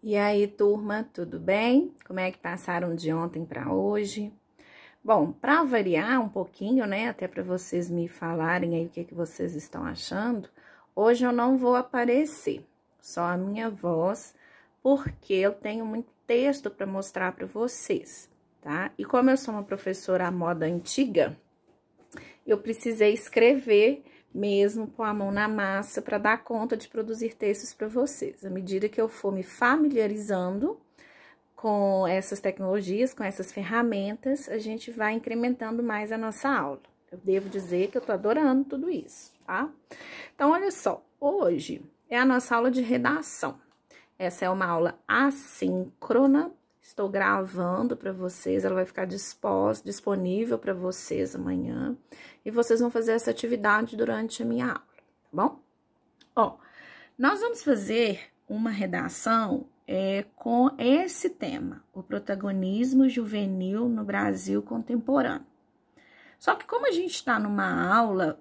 E aí, turma, tudo bem? Como é que passaram de ontem para hoje? Bom, para variar um pouquinho, né, até para vocês me falarem aí o que vocês estão achando, hoje eu não vou aparecer, só a minha voz, porque eu tenho muito texto para mostrar para vocês, tá? E como eu sou uma professora à moda antiga, eu precisei escrever mesmo com a mão na massa para dar conta de produzir textos para vocês. À medida que eu for me familiarizando com essas tecnologias, com essas ferramentas, a gente vai incrementando mais a nossa aula. Eu devo dizer que eu tô adorando tudo isso, tá? Então, olha só, hoje é a nossa aula de redação. Essa é uma aula assíncrona. Estou gravando para vocês, ela vai ficar disponível para vocês amanhã. E vocês vão fazer essa atividade durante a minha aula, tá bom? Ó, nós vamos fazer uma redação com esse tema, o protagonismo juvenil no Brasil contemporâneo. Só que como a gente está numa aula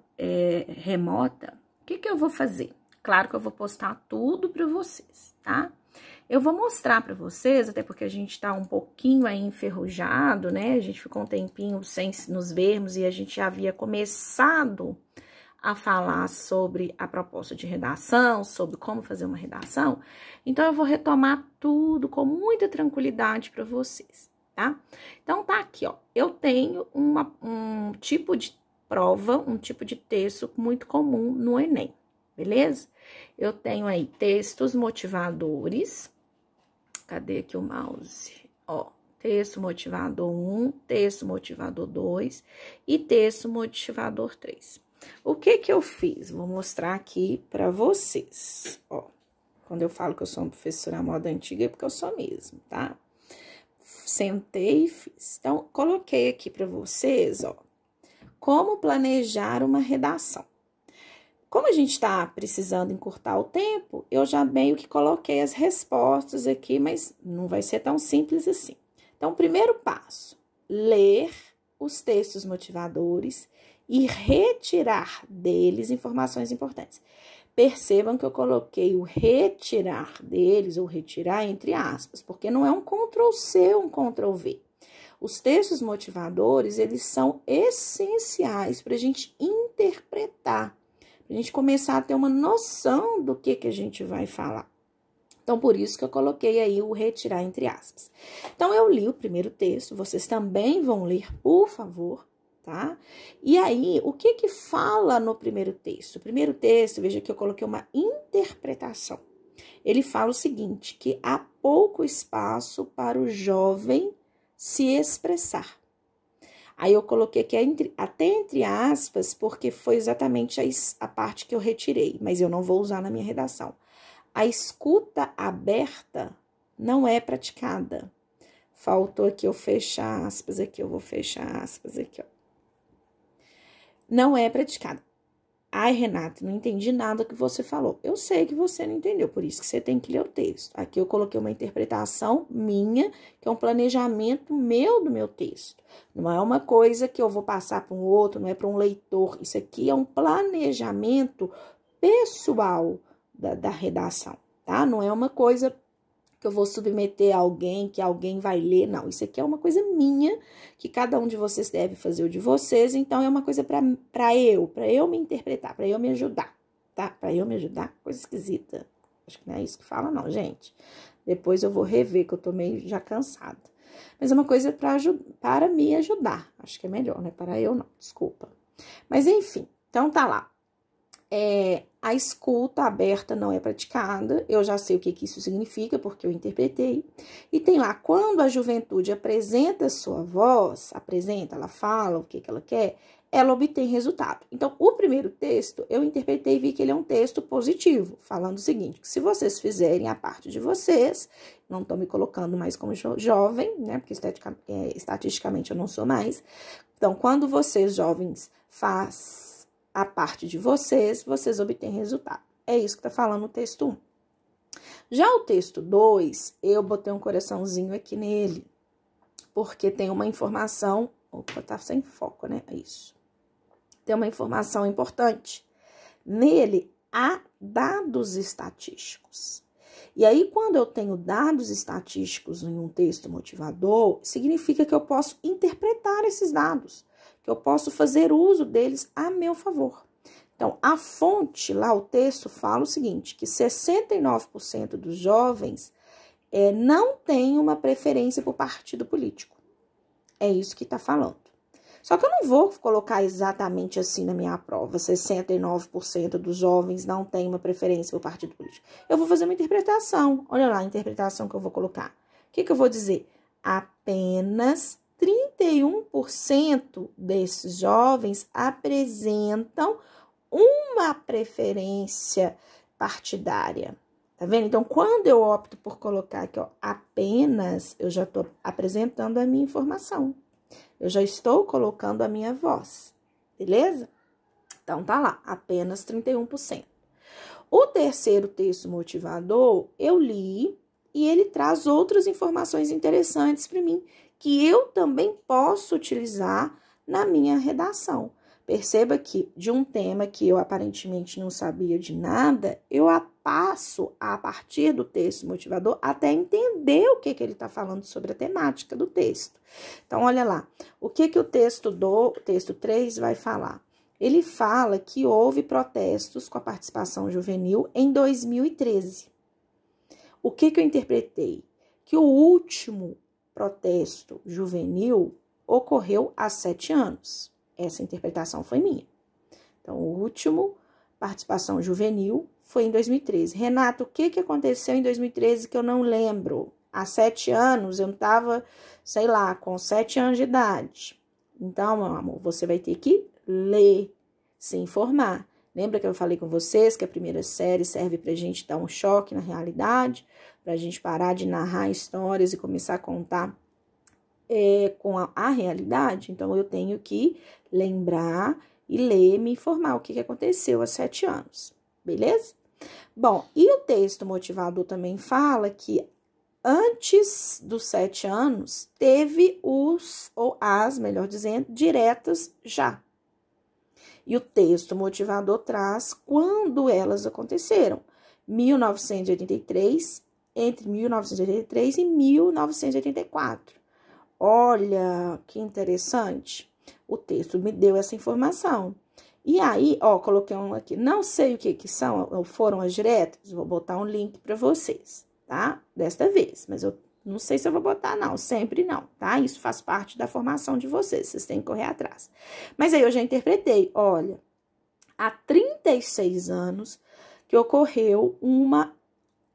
remota, o que eu vou fazer? Claro que eu vou postar tudo para vocês, tá? Eu vou mostrar para vocês, até porque a gente tá um pouquinho aí enferrujado, né? A gente ficou um tempinho sem nos vermos e a gente já havia começado a falar sobre a proposta de redação, sobre como fazer uma redação. Então, eu vou retomar tudo com muita tranquilidade para vocês, tá? Então, tá aqui, ó. Eu tenho um tipo de prova, um tipo de texto muito comum no Enem, beleza? Eu tenho aí textos motivadores. Cadê aqui o mouse? Ó, texto motivador 1, texto motivador 2 e texto motivador 3. O que eu fiz? Vou mostrar aqui para vocês, ó. Quando eu falo que eu sou uma professora à moda antiga, é porque eu sou mesmo, tá? Sentei e fiz. Então, coloquei aqui para vocês, ó, como planejar uma redação. Como a gente está precisando encurtar o tempo, eu já meio que coloquei as respostas aqui, mas não vai ser tão simples assim. Então, primeiro passo, ler os textos motivadores e retirar deles informações importantes. Percebam que eu coloquei o retirar deles, ou retirar entre aspas, porque não é um Ctrl+C ou um Ctrl+V. Os textos motivadores, eles são essenciais para a gente interpretar, a gente começar a ter uma noção do que a gente vai falar. Então, por isso que eu coloquei aí o retirar entre aspas. Então, eu li o primeiro texto, vocês também vão ler, por favor, tá? E aí, o que fala no primeiro texto? O primeiro texto, veja que eu coloquei uma interpretação. Ele fala o seguinte, que há pouco espaço para o jovem se expressar. Aí eu coloquei aqui até entre aspas, porque foi exatamente a parte que eu retirei, mas eu não vou usar na minha redação. A escuta aberta não é praticada. Faltou aqui eu fechar aspas aqui, eu vou fechar aspas aqui, ó. Não é praticada. Ai, Renata, não entendi nada que você falou. Eu sei que você não entendeu, por isso que você tem que ler o texto. Aqui eu coloquei uma interpretação minha, que é um planejamento meu do meu texto. Não é uma coisa que eu vou passar para um outro, não é para um leitor. Isso aqui é um planejamento pessoal da redação, tá? Não é uma coisa que eu vou submeter a alguém, que alguém vai ler, não. Isso aqui é uma coisa minha, que cada um de vocês deve fazer o de vocês, então é uma coisa para eu me interpretar, para eu me ajudar, tá? Para eu me ajudar, coisa esquisita. Acho que não é isso que fala, não, gente. Depois eu vou rever, que eu tô meio já cansada. Mas é uma coisa para me ajudar, acho que é melhor, né? Para eu não, desculpa. Mas enfim, então tá lá. A escuta aberta não é praticada, eu já sei o que isso significa, porque eu interpretei. E tem lá, quando a juventude apresenta sua voz, ela fala o que ela quer, ela obtém resultado. Então, o primeiro texto, eu interpretei e vi que ele é um texto positivo, falando o seguinte, que se vocês fizerem a parte de vocês, não estou me colocando mais como jovem, né, porque estatisticamente eu não sou mais. Então, quando vocês, jovens, fazem a parte de vocês, vocês obtêm resultado. É isso que tá falando o texto 1. Já o texto 2, eu botei um coraçãozinho aqui nele, porque tem uma informação... Opa, tá sem foco, né? É isso. Tem uma informação importante. Nele, há dados estatísticos. E aí, quando eu tenho dados estatísticos em um texto motivador, significa que eu posso interpretar esses dados, que eu posso fazer uso deles a meu favor. Então, a fonte, lá o texto fala o seguinte, que 69% dos jovens não têm uma preferência por partido político. É isso que está falando. Só que eu não vou colocar exatamente assim na minha prova, 69% dos jovens não têm uma preferência por partido político. Eu vou fazer uma interpretação. Olha lá a interpretação que eu vou colocar. O que eu vou dizer? Apenas 31% desses jovens apresentam uma preferência partidária. Tá vendo? Então, quando eu opto por colocar aqui, ó, apenas, eu já estou apresentando a minha informação. Eu já estou colocando a minha voz, beleza? Então, tá lá, apenas 31%. O terceiro texto motivador, eu li e ele traz outras informações interessantes para mim, que eu também posso utilizar na minha redação. Perceba que de um tema que eu aparentemente não sabia de nada, eu passo a partir do texto motivador até entender o que ele está falando sobre a temática do texto. Então, olha lá, o que o texto 3 vai falar? Ele fala que houve protestos com a participação juvenil em 2013. O que eu interpretei? Que o último protesto juvenil ocorreu há 7 anos. Essa interpretação foi minha. Então, o último participação juvenil foi em 2013. Renato, o que aconteceu em 2013 que eu não lembro? Há 7 anos, eu estava, sei lá, com 7 anos de idade. Então, meu amor, você vai ter que ler, se informar. Lembra que eu falei com vocês que a primeira série serve para a gente dar um choque na realidade, para a gente parar de narrar histórias e começar a contar com a realidade? Então, eu tenho que lembrar e ler, me informar o que aconteceu há 7 anos, beleza? Bom, e o texto motivador também fala que antes dos 7 anos, teve melhor dizendo, diretas já. E o texto motivador traz quando elas aconteceram. 1983, entre 1983 e 1984. Olha, que interessante. O texto me deu essa informação. E aí, ó, coloquei um aqui. Não sei o que são, foram as diretas. Vou botar um link para vocês, tá? Desta vez, mas eu não sei se eu vou botar, não. Sempre não, tá? Isso faz parte da formação de vocês. Vocês têm que correr atrás. Mas aí eu já interpretei. Olha, há 36 anos que ocorreu uma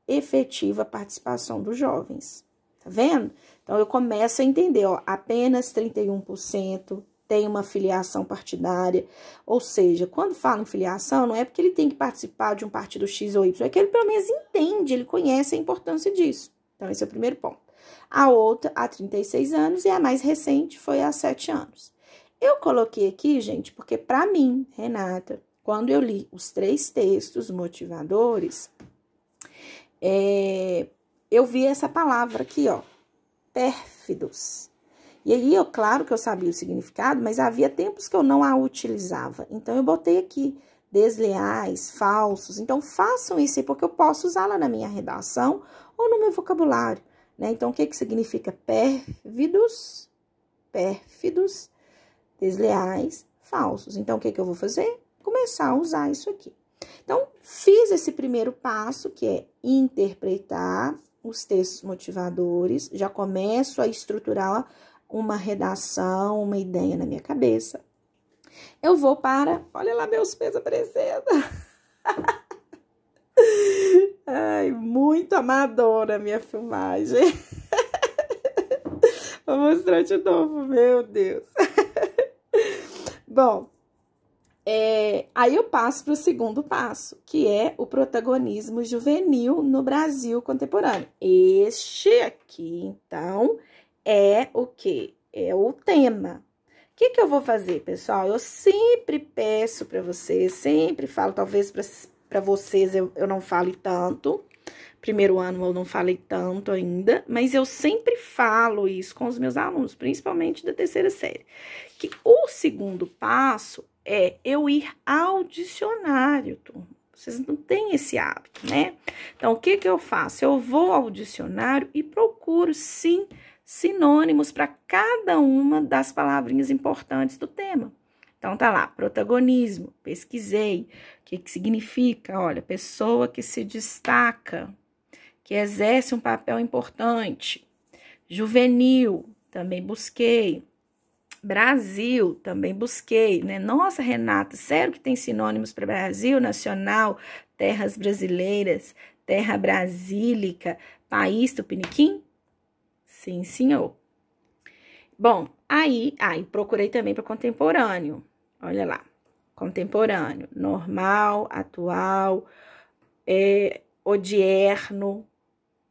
efetiva participação dos jovens. Tá vendo? Então, eu começo a entender, ó, apenas 31% tem uma filiação partidária, ou seja, quando fala em filiação, não é porque ele tem que participar de um partido X ou Y, é que ele pelo menos entende, ele conhece a importância disso. Então, esse é o primeiro ponto. A outra, há 36 anos, e a mais recente foi há 7 anos. Eu coloquei aqui, gente, porque para mim, Renata, quando eu li os 3 textos motivadores, eu vi essa palavra aqui, ó, pérfidos. E aí, claro que eu sabia o significado, mas havia tempos que eu não a utilizava. Então, eu botei aqui, desleais, falsos. Então, façam isso aí, porque eu posso usá-la na minha redação ou no meu vocabulário, né? Então, o que significa pérfidos? Pérfidos, desleais, falsos. Então, o que eu vou fazer? Começar a usar isso aqui. Então, fiz esse primeiro passo, que é interpretar os textos motivadores, já começo a estruturar uma redação, uma ideia na minha cabeça. Eu vou para... Olha lá meus pés aparecendo. Ai, muito amadora a minha filmagem. Vou mostrar de novo, meu Deus. Bom, aí eu passo para o segundo passo, que é o protagonismo juvenil no Brasil contemporâneo. Este aqui, então, é o quê? É o tema. O que eu vou fazer, pessoal? Eu sempre peço para vocês, sempre falo, talvez para vocês eu não fale tanto, primeiro ano eu não falei tanto ainda, mas eu sempre falo isso com os meus alunos, principalmente da terceira série, que o segundo passo é eu ir ao dicionário, turma. Vocês não têm esse hábito, né? Então, o que que eu faço? Eu vou ao dicionário e procuro, sim, sinônimos para cada uma das palavrinhas importantes do tema. Então, tá lá, protagonismo, pesquisei. O que que significa? Olha, pessoa que se destaca, que exerce um papel importante. Juvenil, também busquei. Brasil, também busquei, né? Nossa, Renata, sério que tem sinônimos para Brasil, nacional, terras brasileiras, terra brasílica, país tupiniquim? Sim, senhor. Bom, aí procurei também para contemporâneo. Olha lá, contemporâneo, normal, atual, odierno,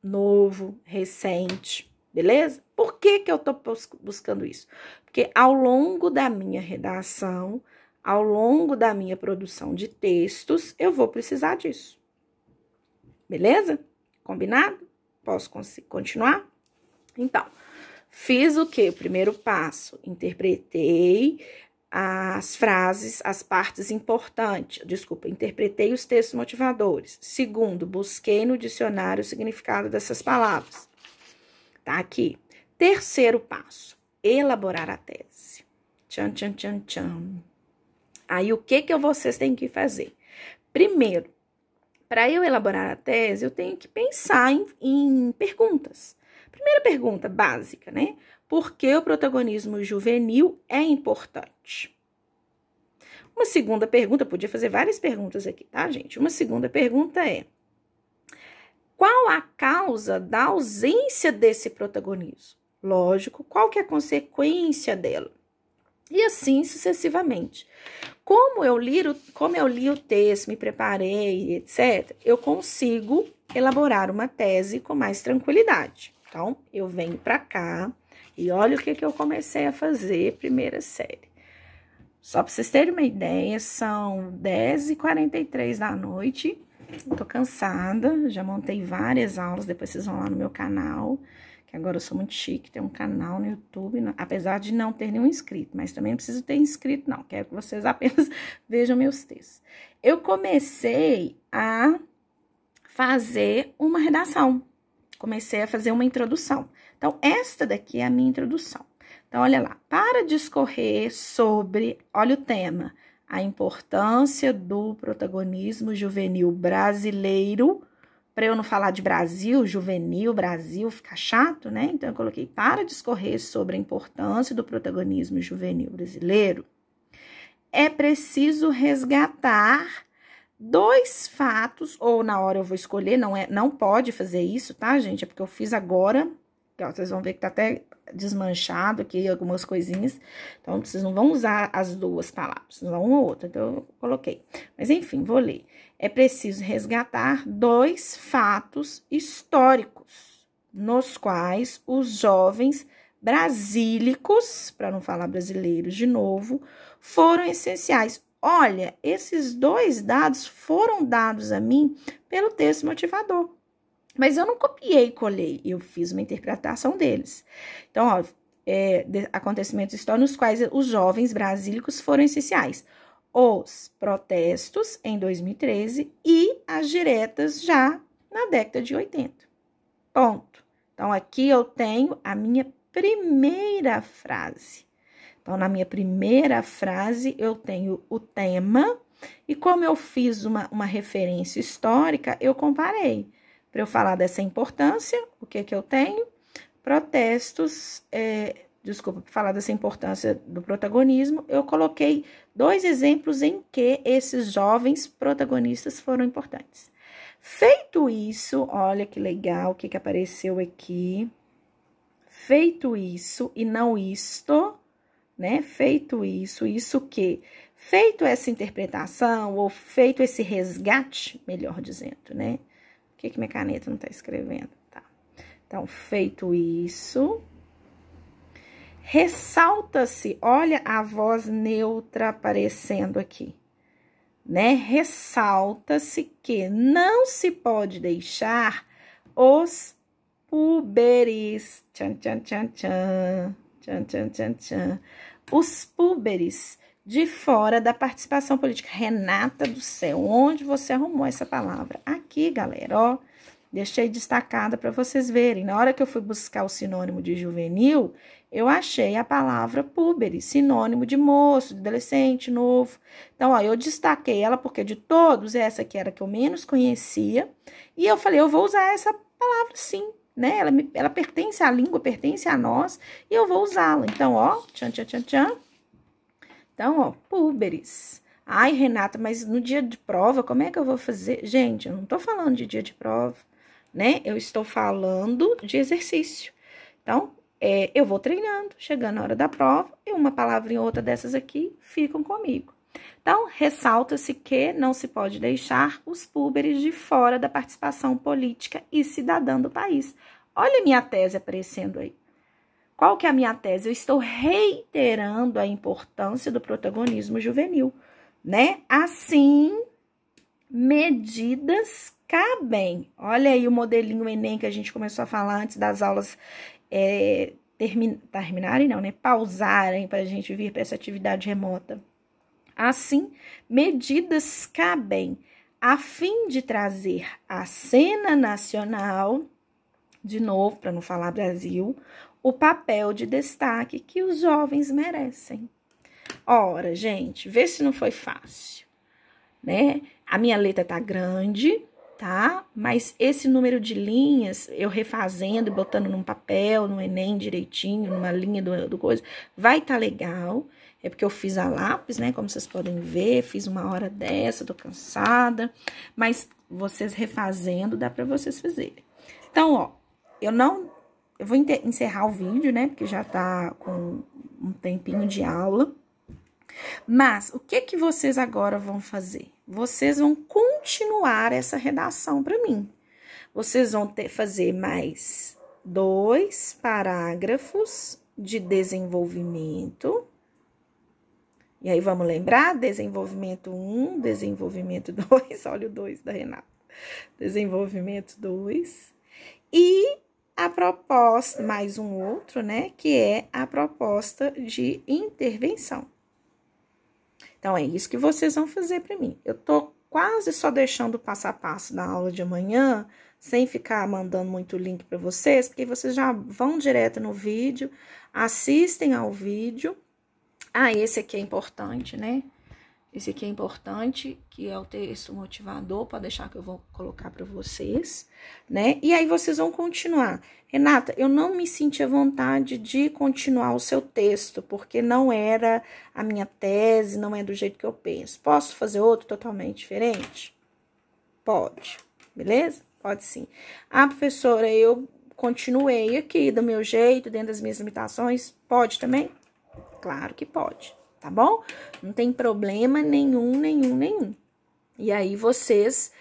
novo, recente, beleza? Por que que eu tô buscando isso? Porque ao longo da minha redação, ao longo da minha produção de textos, eu vou precisar disso. Beleza? Combinado? Posso continuar? Então, fiz o quê? O primeiro passo, interpretei as frases, as partes importantes. Desculpa, interpretei os textos motivadores. Segundo, busquei no dicionário o significado dessas palavras. Tá aqui. Terceiro passo, elaborar a tese. Tchan, tchan, tchan, tchan. Aí, o que que vocês têm que fazer? Primeiro, para eu elaborar a tese, eu tenho que pensar em perguntas. Primeira pergunta básica, né? Por que o protagonismo juvenil é importante? Uma segunda pergunta, podia fazer várias perguntas aqui, tá, gente? Uma segunda pergunta é: qual a causa da ausência desse protagonismo? Lógico, qual que é a consequência dela? E assim sucessivamente. Como eu li o texto, me preparei, etc., eu consigo elaborar uma tese com mais tranquilidade. Então, eu venho para cá e olha o que eu comecei a fazer, primeira série. Só para vocês terem uma ideia, são 10h43 da noite. Eu tô cansada, já montei várias aulas, depois vocês vão lá no meu canal, que agora eu sou muito chique, tem um canal no YouTube, apesar de não ter nenhum inscrito, mas também não preciso ter inscrito não, quero que vocês apenas vejam meus textos. Eu comecei a fazer uma redação, comecei a fazer uma introdução. Então, esta daqui é a minha introdução. Então, olha lá, para discorrer sobre, olha o tema, a importância do protagonismo juvenil brasileiro, para eu não falar de Brasil, juvenil, Brasil, fica chato, né? Então, eu coloquei para discorrer sobre a importância do protagonismo juvenil brasileiro, é preciso resgatar 2 fatos, ou na hora eu vou escolher, não pode fazer isso, tá, gente? É porque eu fiz agora, ó, vocês vão ver que tá até desmanchado aqui algumas coisinhas, então vocês não vão usar as 2 palavras, não uma ou outra, então eu coloquei. Mas enfim, vou ler. É preciso resgatar 2 fatos históricos, nos quais os jovens brasílicos, para não falar brasileiros de novo, foram essenciais. Olha, esses 2 dados foram dados a mim pelo texto motivador. Mas eu não copiei e colei, eu fiz uma interpretação deles. Então, ó, acontecimentos históricos nos quais os jovens brasílicos foram essenciais. Os protestos em 2013 e as diretas já na década de 80. Ponto. Então, aqui eu tenho a minha primeira frase. Então, na minha primeira frase, eu tenho o tema, e como eu fiz uma referência histórica, eu comparei. Para eu falar dessa importância, o que eu tenho? Protestos, para falar dessa importância do protagonismo, eu coloquei 2 exemplos em que esses jovens protagonistas foram importantes. Feito isso, olha que legal o que apareceu aqui. Feito isso e não isto, né? Feito isso, isso o quê? Feito essa interpretação ou feito esse resgate, melhor dizendo, né? Por que minha caneta não tá escrevendo? Tá. Então, feito isso, ressalta-se, olha a voz neutra aparecendo aqui, né? Ressalta-se que não se pode deixar os púberes, tchan, tchan, tchan, tchan, tchan, tchan, tchan, tchan, os púberes de fora da participação política. Renata do céu, onde você arrumou essa palavra? Aqui, galera, ó. Deixei destacada para vocês verem. Na hora que eu fui buscar o sinônimo de juvenil, eu achei a palavra púberes, sinônimo de moço, de adolescente, novo. Então, ó, eu destaquei ela porque de todos, essa aqui era a que eu menos conhecia. E eu falei, eu vou usar essa palavra sim, né? Ela pertence à língua, pertence a nós, e eu vou usá-la. Então, ó, tchan, tchan, tchan, tchan. Então, ó, púberes. Ai, Renata, mas no dia de prova, como é que eu vou fazer? Gente, eu não tô falando de dia de prova, né? Eu estou falando de exercício. Então, eu vou treinando, chegando na hora da prova, e uma palavrinha ou outra dessas aqui ficam comigo. Então, ressalta-se que não se pode deixar os púberes de fora da participação política e cidadã do país. Olha a minha tese aparecendo aí. Qual que é a minha tese? Eu estou reiterando a importância do protagonismo juvenil, né? Assim, medidas cabem. Olha aí o modelinho Enem que a gente começou a falar antes das aulas terminarem, não, né? Pausarem para a gente vir para essa atividade remota. Assim, medidas cabem a fim de trazer à cena nacional, de novo, para não falar Brasil, o papel de destaque que os jovens merecem. Ora, gente, vê se não foi fácil, né? A minha letra tá grande, tá? Mas esse número de linhas, eu refazendo e botando num papel, no Enem direitinho, numa linha do coisa, vai tá legal. É porque eu fiz a lápis, né? Como vocês podem ver, fiz uma hora dessa, tô cansada. Mas vocês refazendo, dá pra vocês fazerem. Então, ó, eu vou encerrar o vídeo, né? Porque já tá com um tempinho de aula. Mas, o que vocês agora vão fazer? Vocês vão continuar essa redação para mim. Vocês vão fazer mais 2 parágrafos de desenvolvimento. E aí, vamos lembrar? Desenvolvimento 1, desenvolvimento 2. Olha o 2 da Renata. Desenvolvimento 2. E a proposta, mais um outro, né? Que é a proposta de intervenção. Então, é isso que vocês vão fazer para mim. Eu tô quase só deixando o passo a passo da aula de amanhã, sem ficar mandando muito link para vocês, porque vocês já vão direto no vídeo, assistem ao vídeo. Ah, esse aqui é importante, né? Esse aqui é importante, que é o texto motivador, pode deixar que eu vou colocar para vocês, né? E aí vocês vão continuar. Renata, eu não me senti à vontade de continuar o seu texto, porque não era a minha tese, não é do jeito que eu penso. Posso fazer outro totalmente diferente? Pode, beleza? Pode sim. Ah, professora, eu continuei aqui do meu jeito, dentro das minhas limitações. Pode também? Claro que pode. Tá bom? Não tem problema nenhum. E aí, vocês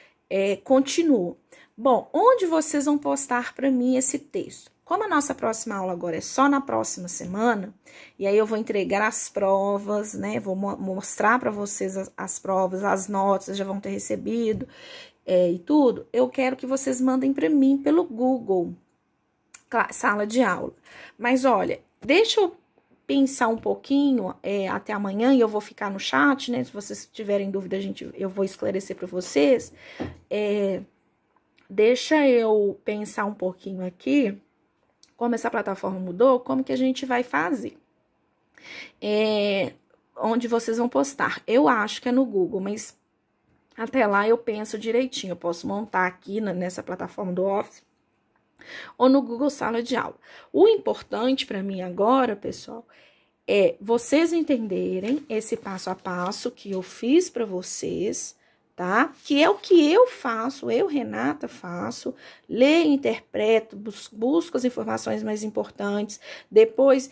continuam. Bom, onde vocês vão postar para mim esse texto? Como a nossa próxima aula agora é só na próxima semana, e aí eu vou entregar as provas, né? Vou mostrar para vocês as provas, as notas, já vão ter recebido e tudo. Eu quero que vocês mandem para mim pelo Google, sala de aula. Mas, olha, deixa eu pensar um pouquinho até amanhã, e eu vou ficar no chat, né? Se vocês tiverem dúvida, eu vou esclarecer para vocês. Deixa eu pensar um pouquinho aqui, como essa plataforma mudou, como que a gente vai fazer. Onde vocês vão postar. Eu acho que é no Google, mas até lá eu penso direitinho. Eu posso montar aqui nessa plataforma do Office, ou no Google Sala de Aula. O importante para mim agora, pessoal, é vocês entenderem esse passo a passo que eu fiz para vocês, tá? Que é o que eu faço, eu, Renata, faço. Leio, interpreto, busco as informações mais importantes. Depois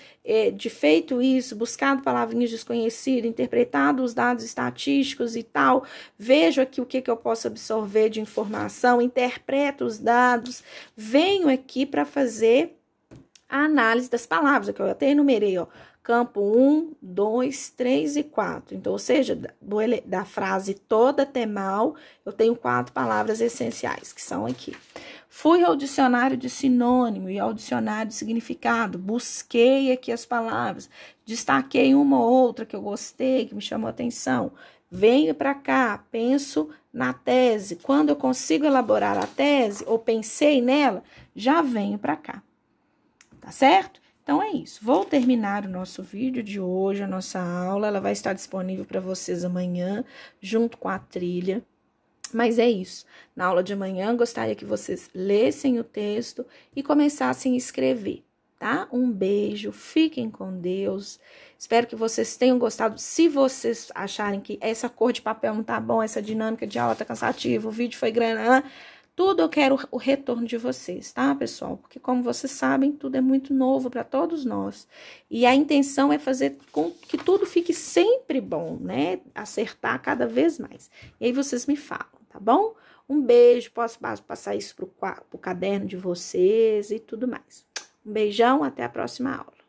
de feito isso, buscado palavrinhas desconhecidas, interpretado os dados estatísticos e tal, vejo aqui o que eu posso absorver de informação, interpreto os dados, venho aqui para fazer a análise das palavras, que eu até enumerei, ó. Campo 1, 2, 3 e 4. Então, ou seja, da frase toda temal, eu tenho 4 palavras essenciais, que são aqui. Fui ao dicionário de sinônimo e ao dicionário de significado, busquei aqui as palavras, destaquei uma ou outra que eu gostei, que me chamou a atenção. Venho para cá, penso na tese. Quando eu consigo elaborar a tese, ou pensei nela, já venho para cá. Tá certo? Então, é isso. Vou terminar o nosso vídeo de hoje, a nossa aula. Ela vai estar disponível para vocês amanhã, junto com a trilha. Mas é isso. Na aula de amanhã, gostaria que vocês lessem o texto e começassem a escrever, tá? Um beijo, fiquem com Deus. Espero que vocês tenham gostado. Se vocês acharem que essa cor de papel não tá bom, essa dinâmica de aula tá cansativa, o vídeo foi grande, tudo eu quero o retorno de vocês, tá, pessoal? Porque, como vocês sabem, tudo é muito novo para todos nós. E a intenção é fazer com que tudo fique sempre bom, né? Acertar cada vez mais. E aí vocês me falam, tá bom? Um beijo, posso passar isso pro caderno de vocês e tudo mais. Um beijão, até a próxima aula.